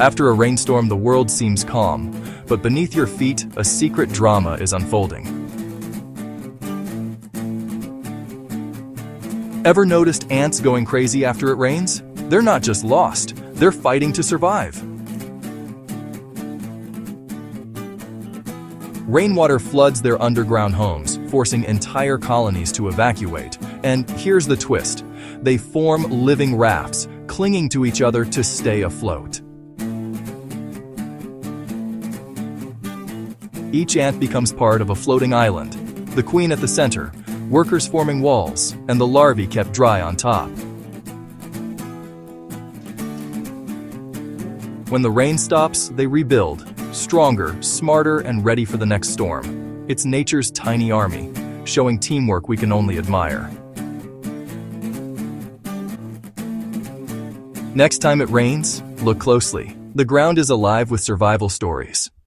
After a rainstorm, the world seems calm, but beneath your feet, a secret drama is unfolding. Ever noticed ants going crazy after it rains? They're not just lost, they're fighting to survive. Rainwater floods their underground homes, forcing entire colonies to evacuate. And here's the twist: they form living rafts, clinging to each other to stay afloat. Each ant becomes part of a floating island, the queen at the center, workers forming walls, and the larvae kept dry on top. When the rain stops, they rebuild, stronger, smarter, and ready for the next storm. It's nature's tiny army, showing teamwork we can only admire. Next time it rains, look closely. The ground is alive with survival stories.